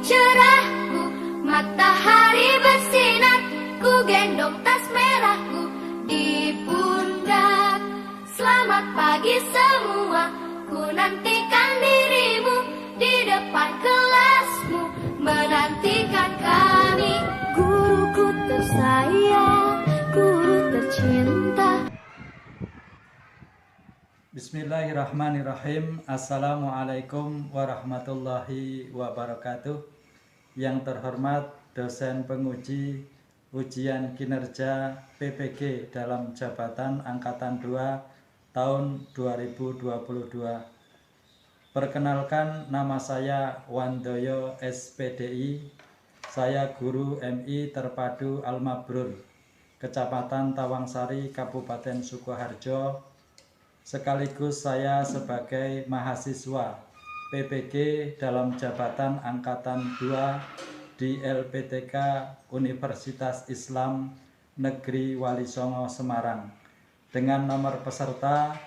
cerahku, matahari bersinar, ku gendong tas merahku di pundak. Selamat pagi semua, ku nantikan dirimu di depan kelasmu, menantikan kami. Guruku tersayang, guru tercinta. Bismillahirrahmanirrahim. Assalamualaikum warahmatullahi wabarakatuh. Yang terhormat dosen penguji ujian kinerja PPG dalam jabatan Angkatan 2 tahun 2022. Perkenalkan, nama saya Wandoyo SPDI. Saya guru MI Terpadu Al-Mabrur, Kecamatan Tawangsari, Kabupaten Sukoharjo. Sekaligus saya sebagai mahasiswa PPG dalam jabatan Angkatan 2 di LPTK Universitas Islam Negeri Wali Songo Semarang dengan nomor peserta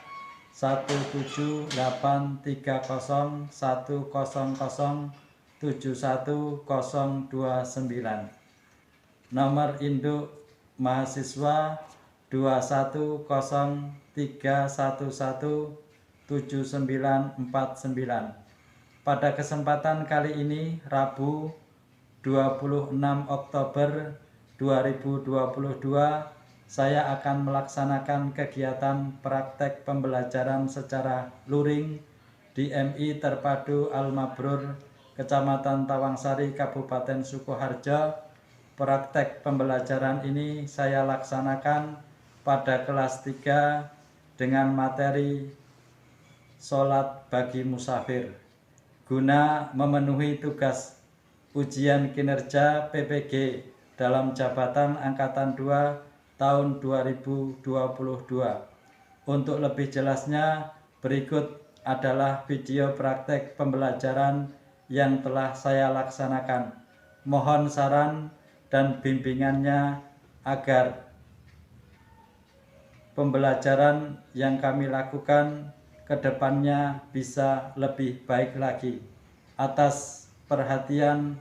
17830071029, nomor induk mahasiswa 21013117949. Pada kesempatan kali ini, Rabu 26 Oktober 2022, saya akan melaksanakan kegiatan praktek pembelajaran secara luring di MI Terpadu Al-Mabrur, Kecamatan Tawangsari, Kabupaten Sukoharjo. Praktek pembelajaran ini saya laksanakan pada kelas 3 dengan materi sholat bagi musafir guna memenuhi tugas ujian kinerja PPG dalam jabatan Angkatan 2 tahun 2022. Untuk lebih jelasnya, berikut adalah video praktek pembelajaran yang telah saya laksanakan. Mohon saran dan bimbingannya agar pembelajaran yang kami lakukan ke depannya bisa lebih baik lagi. Atas perhatian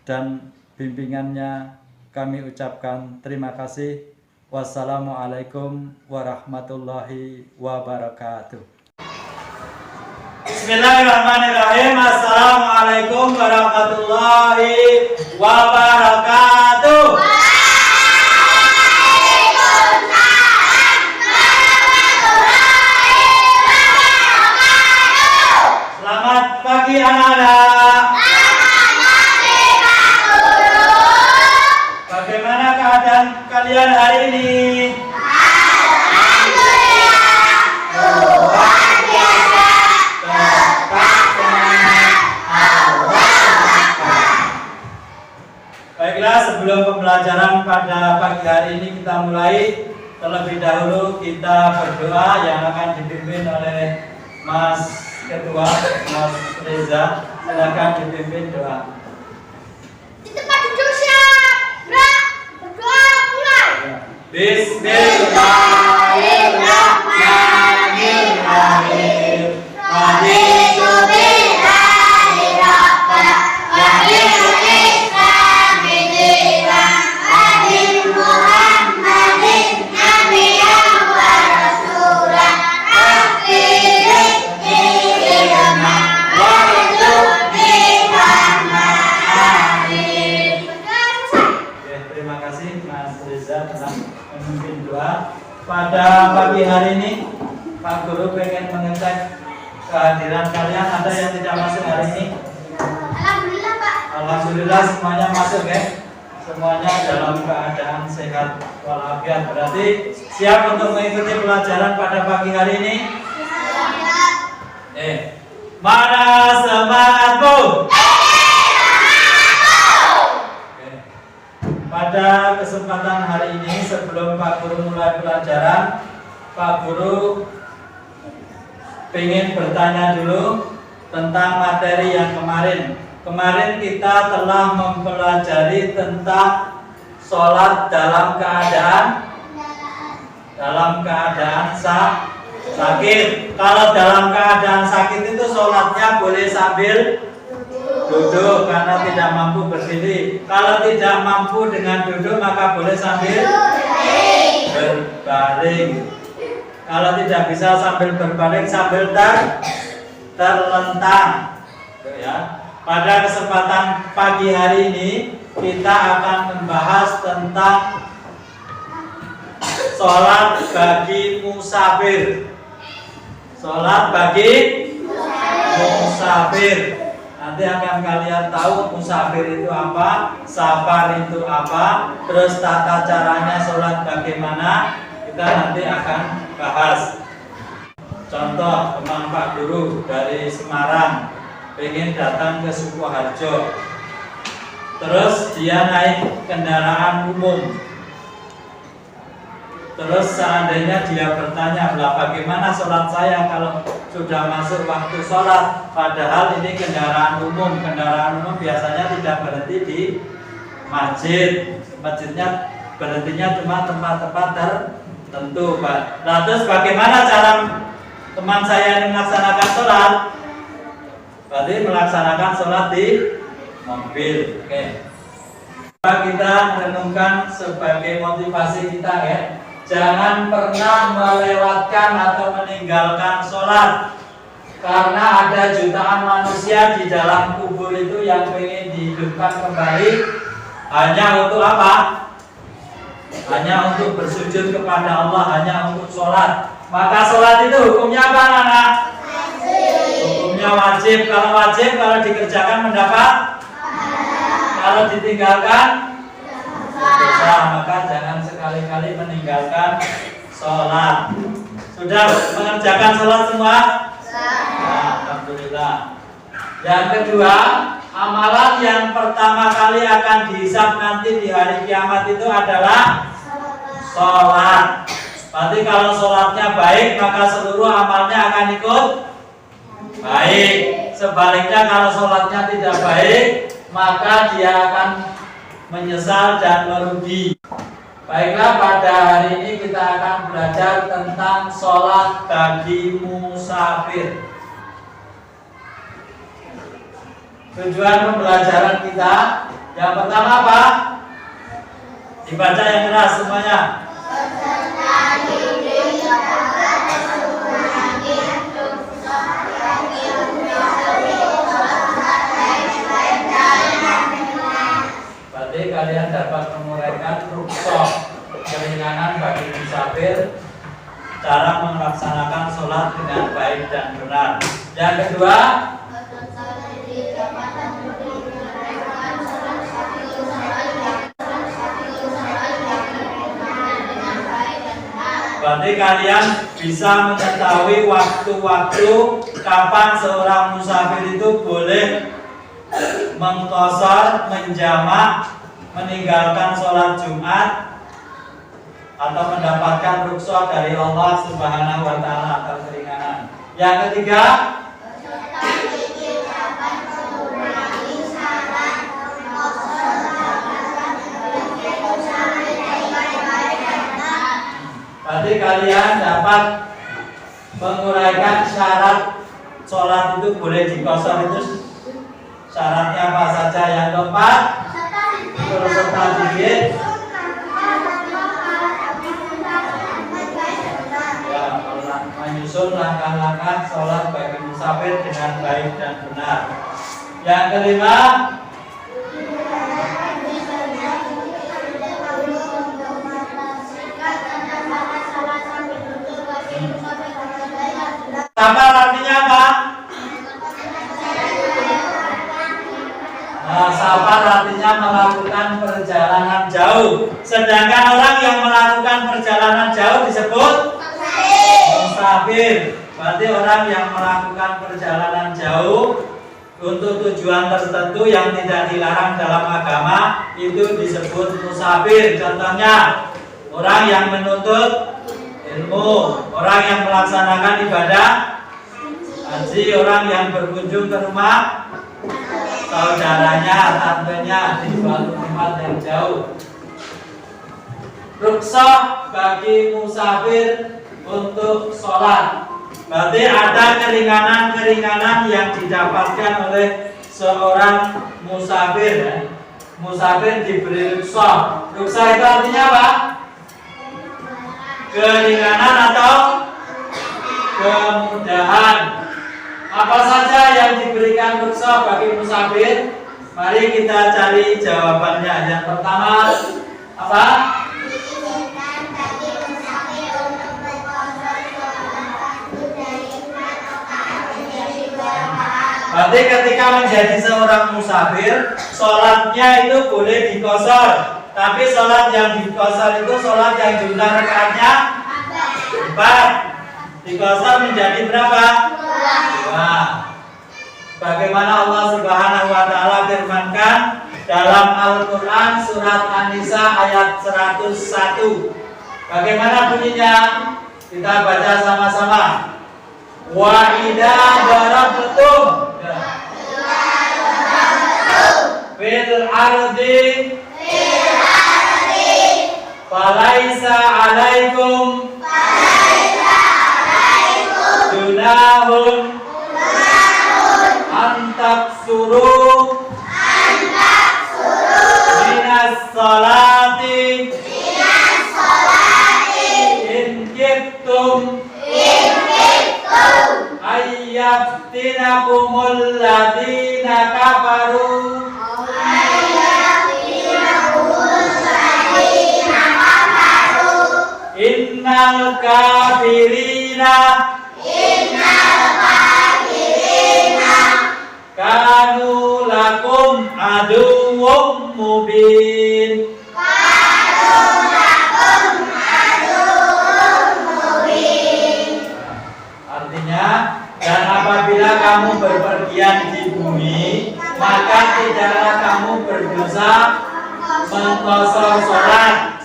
dan bimbingannya kami ucapkan terima kasih. Wassalamualaikum warahmatullahi wabarakatuh. Bismillahirrahmanirrahim. Assalamualaikum warahmatullahi wabarakatuh. Selamat pagi anak-anak. Bagaimana keadaan kalian hari ini? Baiklah, sebelum pembelajaran pada pagi hari ini kita mulai, terlebih dahulu kita berdoa yang akan dipimpin oleh Mas Ketua, Mas Reza. Silakan dipimpin doa. Di tempat duduk siap, gerak, berdoa mulai. Bismillahirrahmanirrahim. Pada pagi hari ini, Pak Guru pengen mengecek kehadiran kalian. Ada yang tidak masuk hari ini? Alhamdulillah, Pak. Alhamdulillah semuanya masuk ya. Semuanya dalam keadaan sehat walafiat. Berarti siap untuk mengikuti pelajaran pada pagi hari ini? Mana semangatmu? Pada kesempatan hari ini, sebelum Pak Guru mulai pelajaran, Pak Guru ingin bertanya dulu tentang materi yang kemarin. Kemarin kita telah mempelajari tentang sholat dalam keadaan sakit. Kalau dalam keadaan sakit itu sholatnya boleh sambil duduk karena tidak mampu berdiri. Kalau tidak mampu dengan duduk maka boleh sambil berbaring. Kalau tidak bisa sambil berbaring, sambil terlentang. Ya. Pada kesempatan pagi hari ini kita akan membahas tentang sholat bagi musafir. Sholat bagi musafir. Nanti akan kalian tahu musafir itu apa, safar itu apa, terus tata caranya sholat bagaimana. Kita nanti akan bahas. Contoh teman Pak Guru dari Semarang pengen datang ke Sukoharjo, terus dia naik kendaraan umum. Terus seandainya dia bertanya, bagaimana sholat saya kalau sudah masuk waktu sholat? Padahal ini kendaraan umum. Kendaraan umum biasanya tidak berhenti di masjid. Masjidnya berhentinya cuma tempat-tempat tertentu, Pak. Nah, terus bagaimana cara teman saya ini melaksanakan sholat? Berarti melaksanakan sholat di mobil. Oke. Kita renungkan sebagai motivasi kita ya. Jangan pernah melewatkan atau meninggalkan sholat. Karena ada jutaan manusia di dalam kubur itu yang ingin dihidupkan kembali. Hanya untuk apa? Hanya untuk bersujud kepada Allah, hanya untuk sholat. Maka sholat itu hukumnya apa, anak? Hukumnya wajib. Kalau wajib, kalau dikerjakan mendapat? Kalau ditinggalkan? Dosa. Maka jangan sekali-kali meninggalkan sholat. Sudah mengerjakan sholat semua? Nah, alhamdulillah. Yang kedua, amalan yang pertama kali akan dihisab nanti di hari kiamat itu adalah sholat. Berarti kalau sholatnya baik, maka seluruh amalnya akan ikut baik. Sebaliknya kalau sholatnya tidak baik, maka dia akan menyesal dan merugi. Baiklah, pada hari ini kita akan belajar tentang sholat bagi musafir. Tujuan pembelajaran kita yang pertama apa? Dibaca yang keras semuanya. Berarti kalian dapat menguraikan rukhsah keringanan bagi musafir, cara melaksanakan sholat dengan baik dan benar. Yang kedua, berarti kalian bisa mengetahui waktu-waktu kapan seorang musafir itu boleh mengqashar, menjamak, meninggalkan sholat Jumat atau mendapatkan rukhsah dari Allah Subhanahu wa taala atas keringanan. Yang ketiga, berarti kalian dapat menguraikan syarat sholat itu boleh diqashar itu syaratnya apa saja. Yang keempat, berserta dikit, ya, menyusun langkah-langkah sholat bagi musafir dengan baik dan benar. Yang kelima, sabar artinya apa? Nah, sabar artinya melakukan perjalanan jauh. Sedangkan orang yang melakukan perjalanan jauh disebut musafir. Berarti orang yang melakukan perjalanan jauh untuk tujuan tertentu yang tidak dilarang dalam agama itu disebut musafir. Contohnya, orang yang menuntut ilmu, orang yang melaksanakan ibadah haji, orang yang berkunjung ke rumah saudaranya, tantenya di suatu tempat yang jauh. Rukhsah bagi musafir untuk sholat. Berarti ada keringanan-keringanan yang didapatkan oleh seorang musafir ya. Musafir diberi rukhsah. Rukhsah itu artinya apa? Keringanan atau kemudahan. Apa saja yang diberikan rukhsah bagi musafir? Mari kita cari jawabannya. Yang pertama apa? Berarti ketika menjadi seorang musafir, sholatnya itu boleh dikosor. Tapi sholat yang dikosor itu sholat yang jumlah rakaatnya 4. Dikosor menjadi berapa? 2. Bagaimana Allah Subhanahu wa taala firmankan dalam Al-Qur'an surat An-Nisa ayat 101. Bagaimana bunyinya? Kita baca sama-sama. Wa idza darabtum fil ardi falaisa alaikum junahun antaksuru minas salati in kiftum ayyabtinakumul ladina kafaru innal kafirina kanu lakum aduwwum mubin. Artinya, dan apabila kamu berpergian di bumi, maka tidaklah kamu berdosa mengkosor sholat.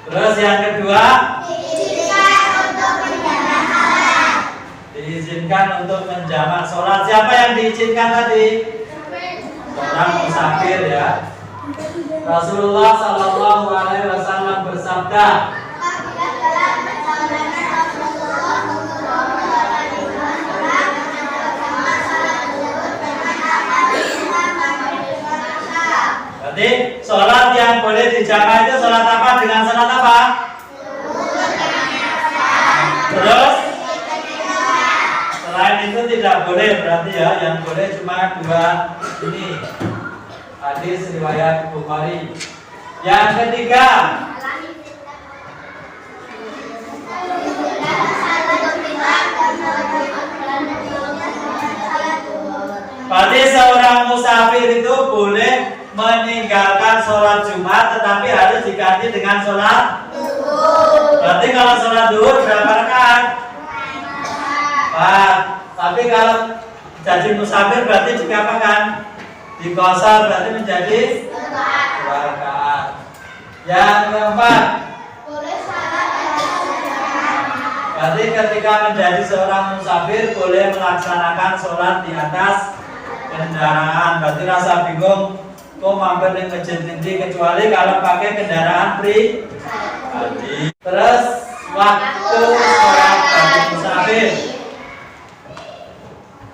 Terus yang kedua, diizinkan untuk menjamak sholat. Siapa yang diizinkan tadi? Orang musafir ya. Rasulullah Shallallahu Alaihi Wasallam bersabda, berarti sholat yang boleh dijamak itu sholat apa dengan sholat apa? Terus selain itu tidak boleh, berarti ya yang boleh cuma 2 ini. Hadis riwayat Bukhari. Yang ketiga, berarti seorang musafir itu boleh meninggalkan sholat Jumat tetapi harus diganti dengan sholat zuhur. Berarti kalau sholat zuhur berapa rakaat? 4. Tapi kalau jadi musafir berarti dikapakan? Dikosor berarti menjadi 2 rakaat. Yang keempat, berarti ketika menjadi seorang musafir boleh melaksanakan sholat di atas kendaraan. Berarti rasa bingung kok mampir di masjid tinggi kecuali kalau pakai kendaraan pribadi. Terus waktu sholat bagi musafir.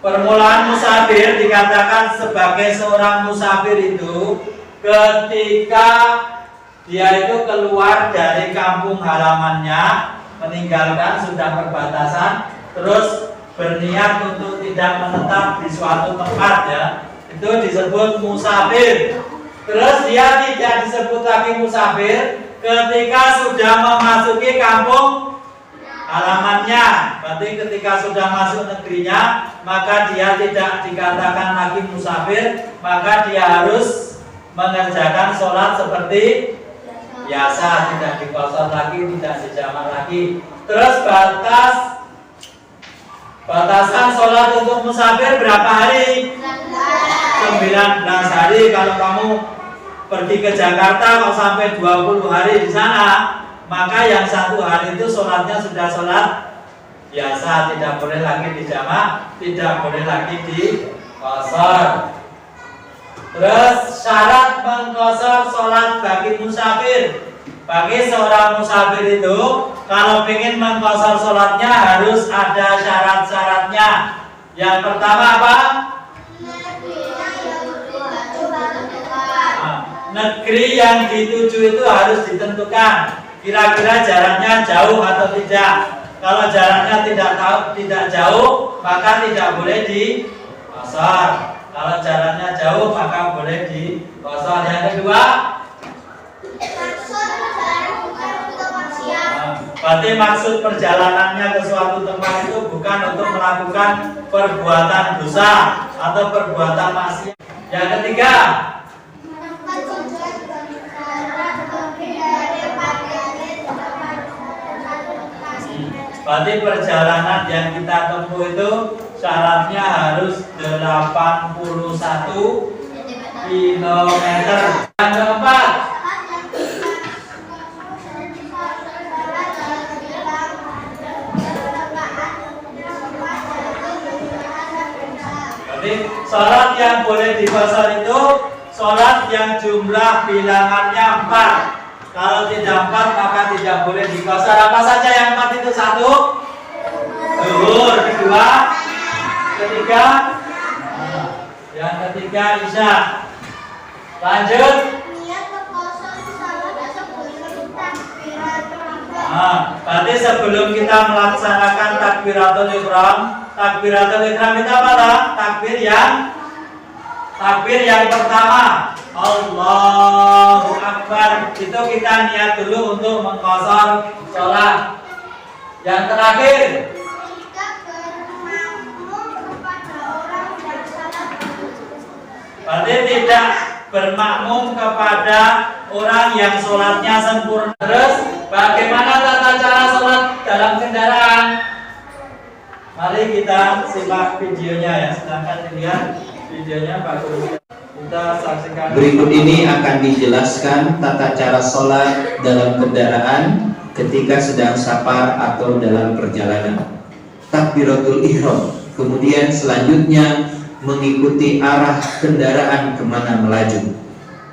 Permulaan musafir dikatakan sebagai seorang musafir itu ketika dia itu keluar dari kampung halamannya, meninggalkan sudah perbatasan, terus berniat untuk tidak menetap di suatu tempat ya, itu disebut musafir. Terus dia tidak disebut lagi musafir ketika sudah memasuki kampung halamannya. Berarti ketika sudah masuk negerinya, maka dia tidak dikatakan lagi musafir, maka dia harus mengerjakan sholat seperti biasa, tidak dikosor lagi, tidak dijamak lagi. Terus batasan sholat untuk musafir berapa hari? 19 hari. Kalau kamu pergi ke Jakarta kok sampai 20 hari di sana, maka yang 1 hari itu sholatnya sudah sholat biasa, tidak boleh lagi dijamak, tidak boleh lagi dikosor. Terus syarat mengqashar sholat bagi musafir. Bagi seorang musafir itu kalau ingin mengqashar sholatnya harus ada syarat-syaratnya. Yang pertama apa? Negeri yang dituju itu harus ditentukan. Kira-kira jaraknya jauh atau tidak. Kalau jaraknya tidak jauh, maka tidak boleh diqashar. Kalau jaraknya jauh, maka boleh diqashar. Yang kedua, berarti maksud perjalanannya ke suatu tempat itu bukan untuk melakukan perbuatan dosa atau perbuatan maksiat. Yang ketiga, berarti perjalanan yang kita tempuh itu syaratnya harus 81 kilometer. Yang keempat, berarti sholat yang boleh diqashar itu sholat yang jumlah bilangannya 4. Kalau tidak 4 maka tidak boleh diqashar. Apa saja yang 4 itu? 1 zuhur, 2, ketiga, yang ketiga isya. Lanjut. Berarti sebelum kita melaksanakan takbiratul ihram itu apa? Takbir yang pertama, Allahu Akbar. Itu kita niat dulu untuk mengqashar sholat. Yang terakhir, berarti tidak bermakmum kepada orang yang sholatnya sempurna. Terus bagaimana tata cara sholat dalam kendaraan? Mari kita simak videonya ya. Sedangkan dilihat videonya bagus. Kita saksikan. Berikut ini akan dijelaskan tata cara sholat dalam kendaraan ketika sedang safar atau dalam perjalanan. Takbiratul ihram. Kemudian selanjutnya mengikuti arah kendaraan kemana melaju.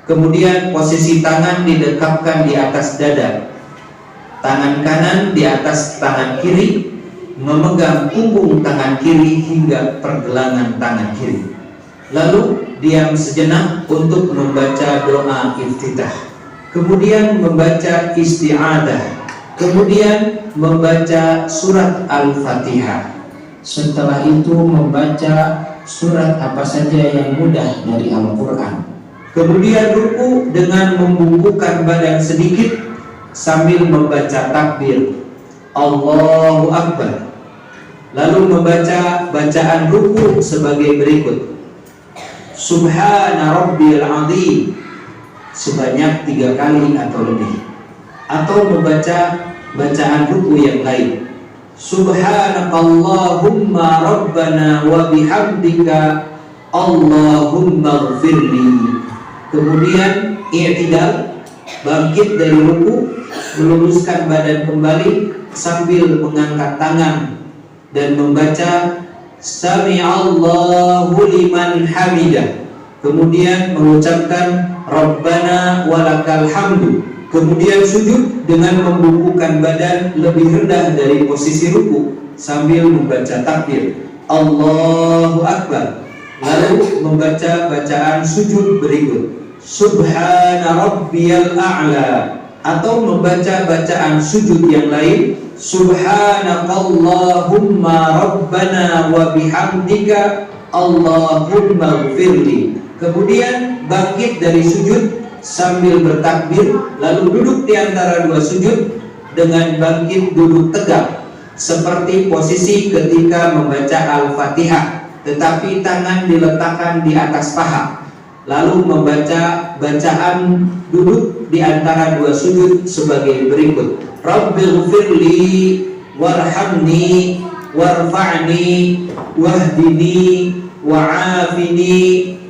Kemudian posisi tangan didekapkan di atas dada, tangan kanan di atas tangan kiri, memegang punggung tangan kiri hingga pergelangan tangan kiri. Lalu diam sejenak untuk membaca doa iftitah. Kemudian membaca isti'adah. Kemudian membaca surat Al-Fatihah. Setelah itu membaca surat apa saja yang mudah dari Al-Quran. Kemudian ruku dengan membungkukkan badan sedikit sambil membaca takbir Allahu Akbar. Lalu membaca bacaan ruku sebagai berikut: Subhana Rabbiyal Azim sebanyak 3 kali atau lebih. Atau membaca bacaan ruku yang lain: Subhanakallahumma Rabbana wa bihamdika Allahumma gfirli. Kemudian i'tidal, bangkit dari ruku, meluruskan badan kembali sambil mengangkat tangan dan membaca Sami'allahu liman hamidah. Kemudian mengucapkan Rabbana walakal hamdu. Kemudian sujud dengan membungkukkan badan lebih rendah dari posisi ruku sambil membaca takbir Allahu Akbar. Lalu membaca bacaan sujud berikut Subhana Rabbiyal A'la. Atau membaca bacaan sujud yang lain Subhanakallahumma Rabbana wa bihamdika Allahumma gfirli. Kemudian bangkit dari sujud sambil bertakbir, lalu duduk di antara dua sujud dengan bangkit duduk tegak seperti posisi ketika membaca Al-Fatihah, tetapi tangan diletakkan di atas paha. Lalu membaca bacaan duduk di antara dua sujud sebagai berikut: Rabbighfirli warhamni warfa'ni wahdini wa'afini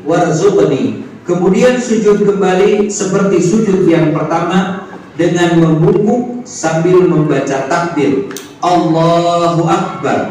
warzuqni. Kemudian sujud kembali seperti sujud yang pertama dengan membungkuk sambil membaca takbir Allahu Akbar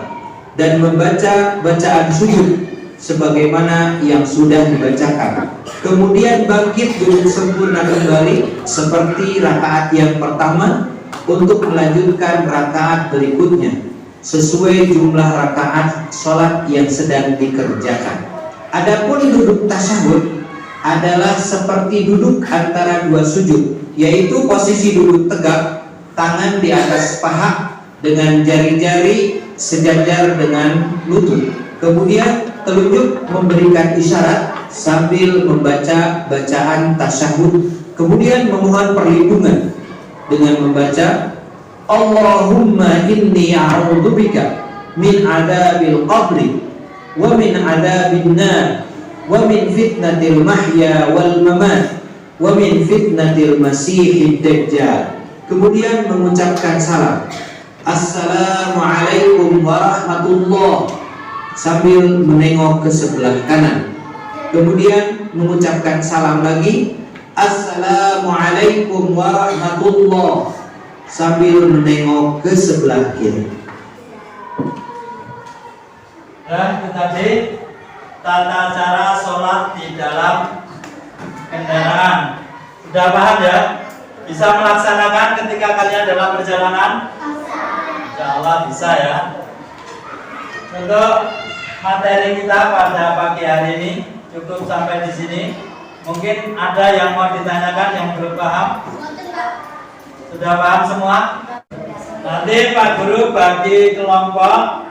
dan membaca bacaan sujud sebagaimana yang sudah dibacakan. Kemudian bangkit duduk sempurna kembali seperti rakaat yang pertama untuk melanjutkan rakaat berikutnya sesuai jumlah rakaat sholat yang sedang dikerjakan. Adapun duduk tasyahud adalah seperti duduk antara dua sujud, yaitu posisi duduk tegak, tangan di atas paha dengan jari-jari sejajar dengan lutut. Kemudian telunjuk memberikan isyarat sambil membaca bacaan tasyahud. Kemudian memohon perlindungan dengan membaca Allahumma inni a'udzubika min adabil qabri wa min adabin nar wa min fitnatil mahya wal mamat wa min fitnatil masihid dajjal. Kemudian mengucapkan salam Assalamualaikum warahmatullah sambil menengok ke sebelah kanan. Kemudian mengucapkan salam lagi Assalamualaikum warahmatullah sambil menengok ke sebelah kiri. Dan itu tadi tata cara sholat di dalam kendaraan. Sudah paham ya? Bisa melaksanakan ketika kalian dalam perjalanan? Insya Allah bisa ya. Untuk materi kita pada pagi hari ini cukup sampai di sini. Mungkin ada yang mau ditanyakan yang belum paham? Sudah paham semua? Nanti Pak Guru bagi kelompok.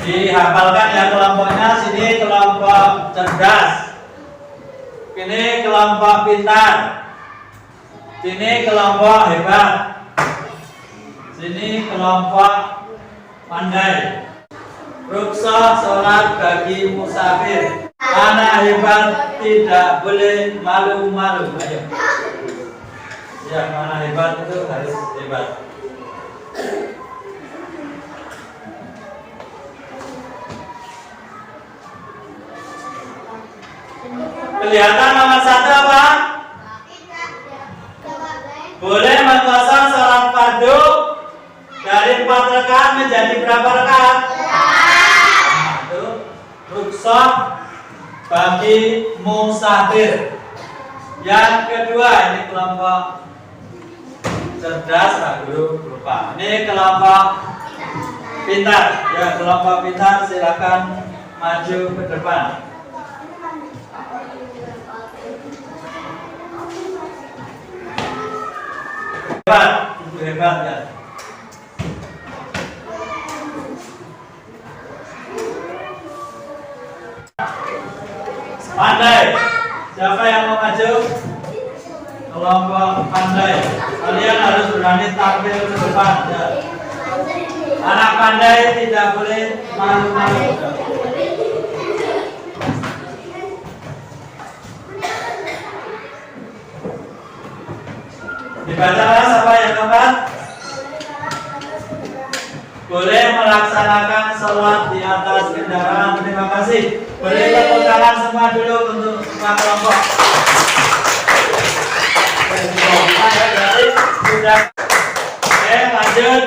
Dihafalkan ya kelompoknya. Sini kelompok cerdas, ini kelompok pintar, sini kelompok hebat, sini kelompok pandai. Ruksa sholat bagi musafir. Anak hebat tidak boleh malu-malu. Ayo. Yang anak hebat itu harus hebat. Kelihatan nomor satu apa? Boleh mengkosong sholat fardu dari 4 rakaat menjadi berapa rakaat? Nah, itu rukhsah bagi musafir. Yang kedua, ini kelompok cerdas, Pak Guru lupa. Ini kelompok pintar. Ya, kelompok pintar silakan maju ke depan. Hebat, itu hebat ya. Pandai. Siapa yang mau maju? Kelompok pandai. Kalian harus berani tampil ke depan ya. Anak pandai tidak boleh malu-malu. Dibacalah siapa yang keempat? Boleh melaksanakan sholat di atas kendaraan. Terima kasih. Beri tepuk tangan semua dulu untuk semua kelompok. Sudah. Oke, lanjut.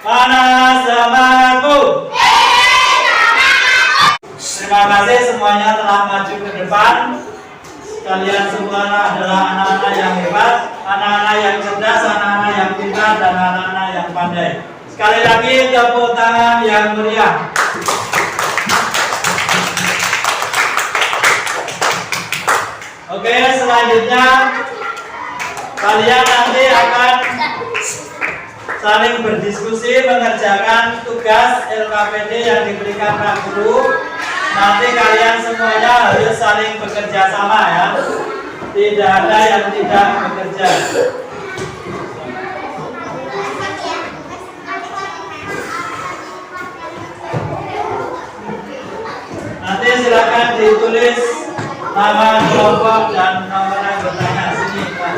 Mana semangatku? Terima kasih semuanya telah maju ke depan. Kalian semua adalah anak-anak yang hebat, anak-anak yang cerdas, anak-anak yang pintar, dan anak-anak yang pandai. Sekali lagi tepuk tangan yang meriah. Oke, selanjutnya kalian nanti akan saling berdiskusi mengerjakan tugas LKPD yang diberikan Pak Guru. Nanti kalian semuanya harus saling bekerja sama ya. Tidak ada yang tidak bekerja. Nanti silakan ditulis nama kelompok dan nomor anggotanya. Sini Pak.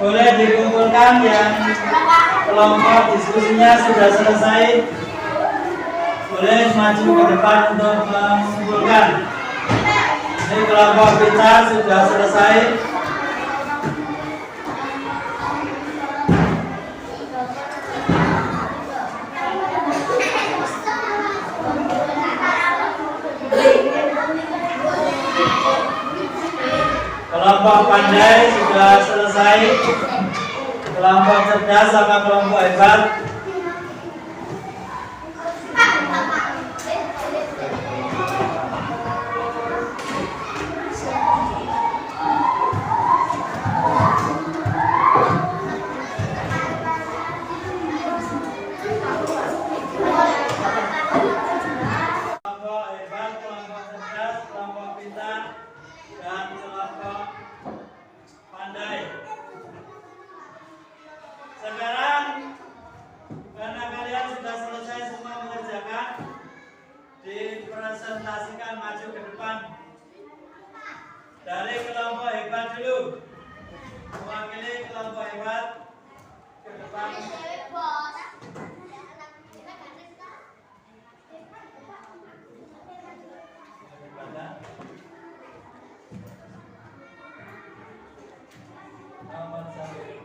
boleh dikumpulkan yang kelompok diskusinya sudah selesai. Boleh maju ke depan untuk mengumpulkan. Ini kelompok pintar sudah selesai. Kelompok pandai sudah selesai. Kelompok cerdas sama kelompok hebat. Kelompok hebat, kelompok cerdas, kelompok pintar, dan kelompok pandai. Sekarang karena kalian sudah selesai semua mengerjakan, dipresentasikan maju ke depan. Dari kelompok hebat dulu, mewakili kelompok hebat ke depan. Nomor 1.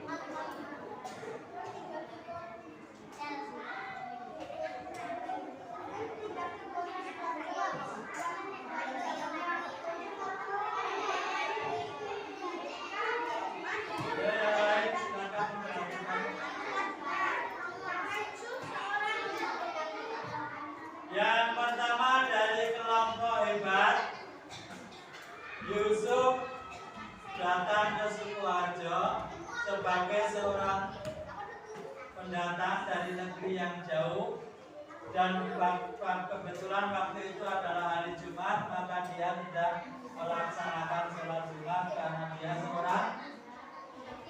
Yang pertama dari kelompok hebat, Yusuf datang ke Sukoharjo sebagai seorang pendatang dari negeri yang jauh, dan kebetulan waktu itu adalah hari Jumat, maka dia tidak melaksanakan sholat Jumat karena dia seorang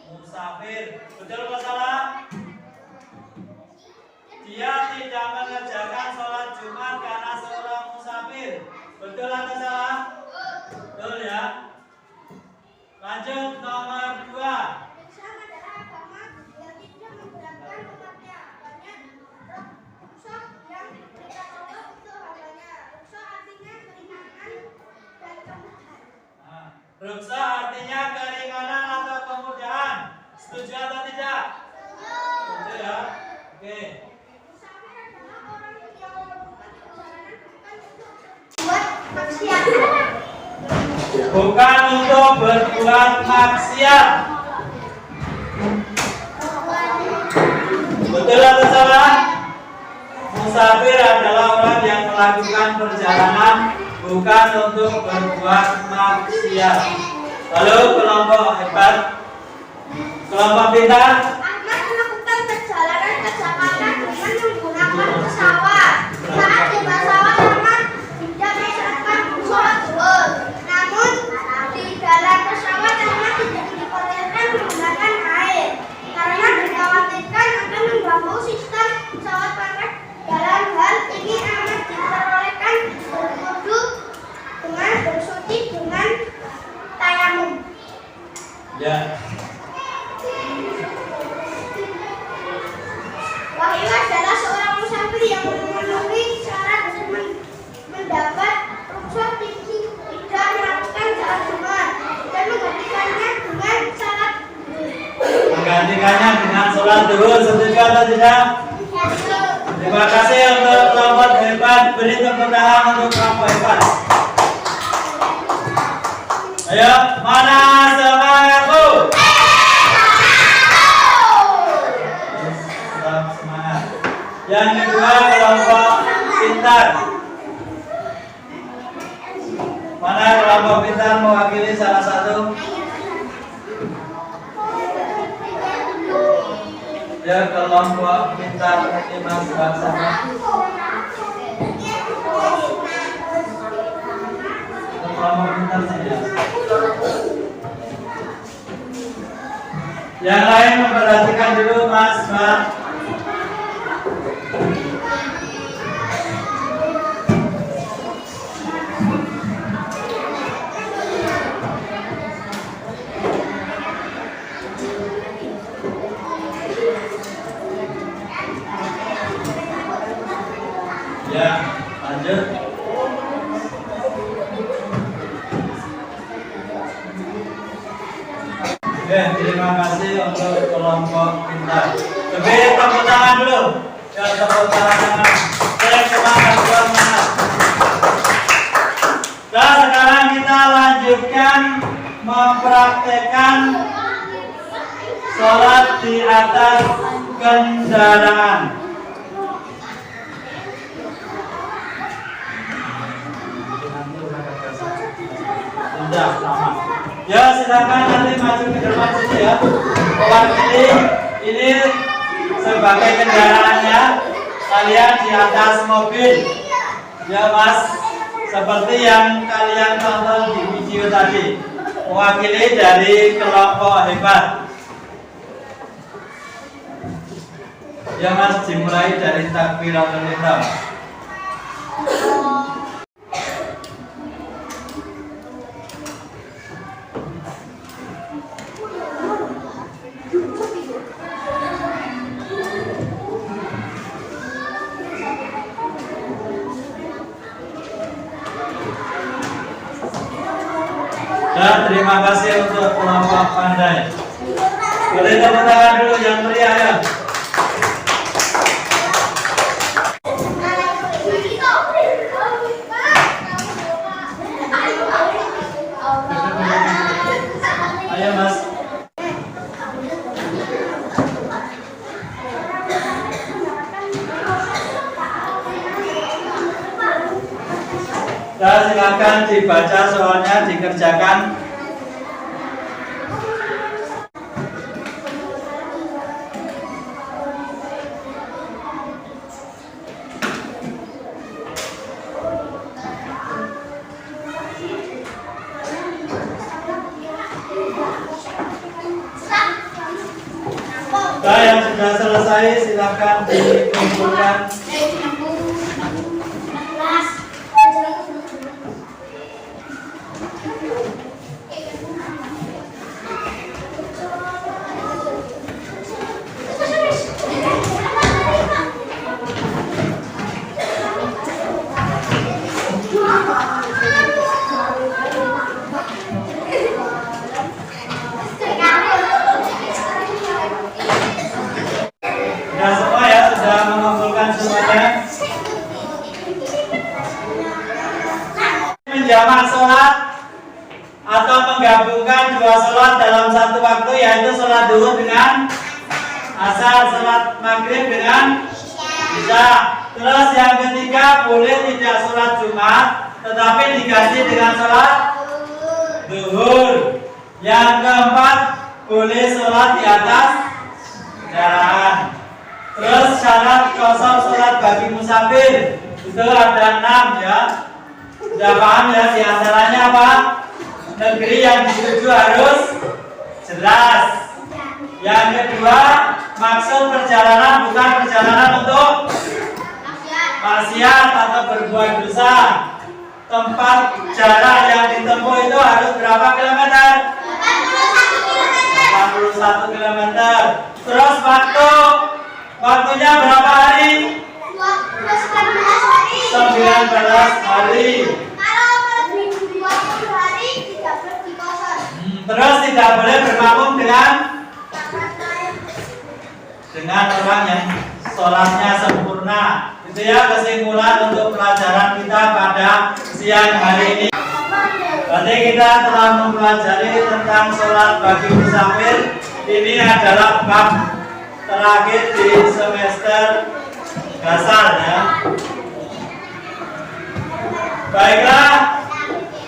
musafir. Betul atau salah? Dia tidak mengerjakan sholat Jumat karena seorang musafir. Betul atau salah? Betul ya. Lanjut nomor 2. Islam adalah agama yang tidak memberatkan umatnya. Banyak rukhsah yang diberikan Allah untuk hambanya. Rukhsah artinya keringanan dan kemudahan. Rukhsah artinya keringanan atau kemudahan. Setuju atau tidak? Setuju ya. Oke. Musafir adalah orang yang melakukan perjalanan bukan untuk buat maksiat. Bukan untuk berbuat maksiat. Betul atau salah? Musafir adalah orang yang melakukan perjalanan bukan untuk berbuat maksiat. Lalu kelompok hebat, kelompok pintar. Ahmad melakukan perjalanan ke Jakarta dengan menggunakan pesawat. Saat di pesawat, Ahmad tidak melaksanakan sholat zuhur. Namun di dalam pesawat, Ahmad tidak dikhawatirkan menggunakan air karena dikhawatirkan akan mengganggu sistem pesawat pada dalam hal ini Ahmad diperbolehkan berwudu dengan bersuci dengan tayamum. Ya. Wahyu adalah seorang musafir yang memenuhi syarat mendapat rukhsah tidak melakukan sholat Jumat dan menggantikannya dengan sholat Menggantikannya dengan sholat zuhur. Setuju atau tidak? Terima kasih untuk kelompok hebat. Beri tepuk tangan untuk kelompok hebat. Ayo, mana semangatku? Tetap semangat. Yang kedua kelompok pintar. Mana kelompok pintar mewakili salah satu? Ya, kelompok pintar Mas Baksana. Kelompok pintar saja. Yang lain memperhatikan dulu Mas Mbak. untuk kelompok pintar. Lebih tepuk tangan dulu. Ya, tepuk tangan. Saya semangat, semangat. Dan sekarang kita lanjutkan mempraktekkan sholat di atas kendaraan. Sudah sama. Ya, silakan nanti maju ke depan sini ya. Mewakili ini sebagai kendaraannya. Kalian di atas mobil. Ya, Mas. Seperti yang kalian tonton di video tadi. Mewakili dari kelompok hebat. Ya, Mas, dimulai dari takbiratul ihram. Dan terima kasih untuk kelompok pandai. Boleh tepuk tangan dulu yang meriah ya. Ayo, Mas. Dan silakan dibaca soalnya dikerjakan. Dan yang sudah selesai silakan dikumpulkan. Sudah semua ya, sudah mengumpulkan semuanya. Menjamak sholat atau menggabungkan dua sholat dalam satu waktu, yaitu sholat duhur dengan asar, sholat maghrib dengan isya. Terus yang ketiga, boleh tidak sholat Jumat tetapi diganti dengan sholat duhur. Yang keempat, boleh sholat di atas kendaraan. Terus syarat qasar sholat bagi musafir itu ada 6 ya. Sudah paham ya, diantaranya apa? Negeri yang dituju harus jelas. Yang kedua, maksud perjalanan bukan perjalanan untuk maksiat atau berbuat dosa. Tempat jarak yang ditempuh itu harus berapa kilometer? 81 kilometer. Terus waktunya berapa hari? 19 hari. Kalau lebih 20 hari tidak boleh dikosor. Terus tidak boleh bermakmum dengan orang yang sholatnya sempurna. Itu ya kesimpulan untuk pelajaran kita pada siang hari ini. Berarti kita telah mempelajari tentang sholat bagi musafir. Ini adalah bab terakhir di semester dasar ya. Baiklah,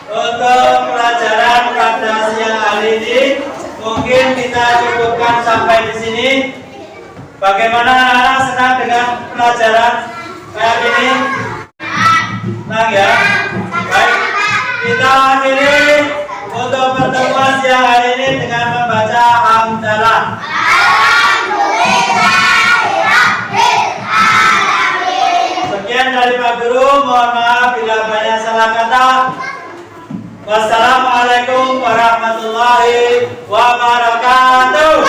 untuk pelajaran pada siang hari ini mungkin kita cukupkan sampai di sini. Bagaimana anak-anak senang dengan pelajaran kayak gini? Senang ya? Baik, kita akhiri untuk pertemuan siang hari ini dengan membaca hamdalah. Sekian dari Pak Guru, mohon maaf bila banyak salah kata. Wassalamualaikum warahmatullahi wabarakatuh.